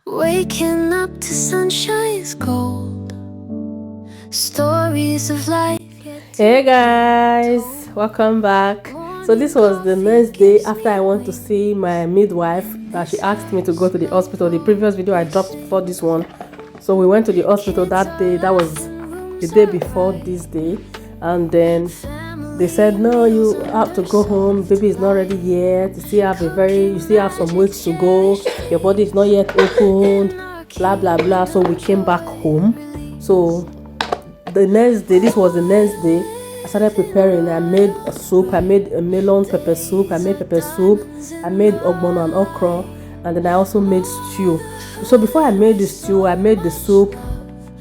Waking up to sunshine's gold. Stories of life. Hey guys, welcome back. So this was the next day after I went to see my midwife that she asked me to go to the hospital. The previous video I dropped before this one. So we went to the hospital that day. That was the day before this day. And then they said, no, you have to go home. Baby is not ready yet. You still have some weeks to go. Your body is not yet opened. Blah blah blah. So we came back home. So the next day, this was the next day, I started preparing. I made a soup. I made a melon pepper soup. I made pepper soup. I made ogbono and okra, and then I also made stew. So before I made the stew, I made the soup,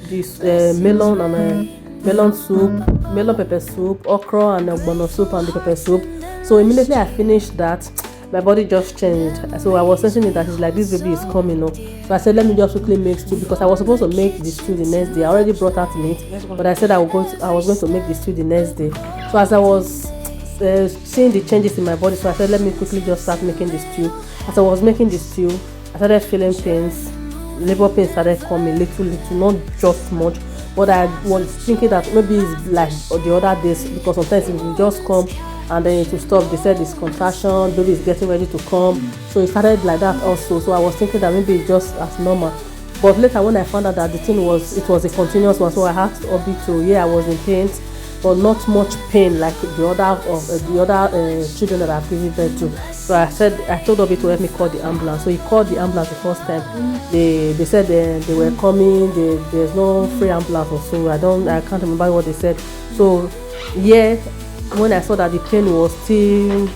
this melon and melon soup, melon pepper soup, okra and ogbono soup and the pepper soup. So immediately I finished that, my body just changed. So I was sensing it that it's like this baby is coming up. So I said, let me just quickly make stew, because I was supposed to make the stew the next day. I already brought out meat, but I said I was going to make the stew the next day. So as I was seeing the changes in my body, so I said, let me quickly just start making the stew. As I was making the stew, I started feeling pains. Labor pains started coming little, not just much. But I was thinking that maybe it's like the other days, because sometimes it will just come and then it will stop. They said it's contraction, baby is getting ready to come. So it started like that also. So I was thinking that maybe it's just as normal. But later when I found out that it was a continuous one, so I asked Obi to, I was in pain, but not much pain like the other children that I've given birth to. So I told Obi to help me call the ambulance. So he called the ambulance the first time. They said they were coming. There's no free ambulance or so. I can't remember what they said. So when I saw that the pain was still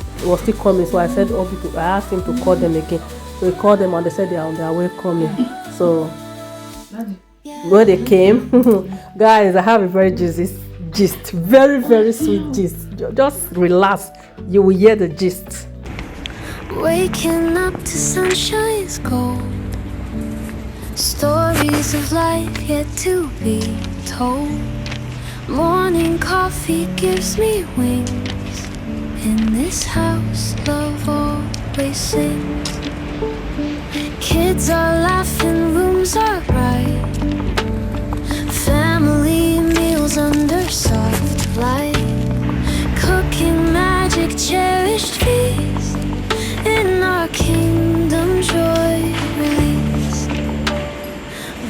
coming, so I asked him to call them again. So he called them and they said they are on their way coming. So when they came, guys, I have a very gist, very very sweet gist. Just relax, you will hear the gist. Waking up to sunshine's gold. Stories of life yet to be told. Morning coffee gives me wings. In this house, love always sings. Kids are laughing, rooms are bright. Family meals under soft light. Cooking magic, cherished feast. In our kingdom, joy released.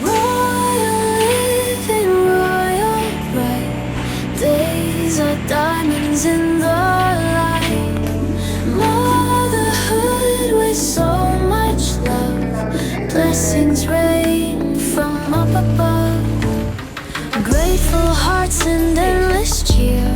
Royal living, royal bright. Days are diamonds in the light. Motherhood with so much love. Blessings rain from up above. Grateful hearts and endless cheer.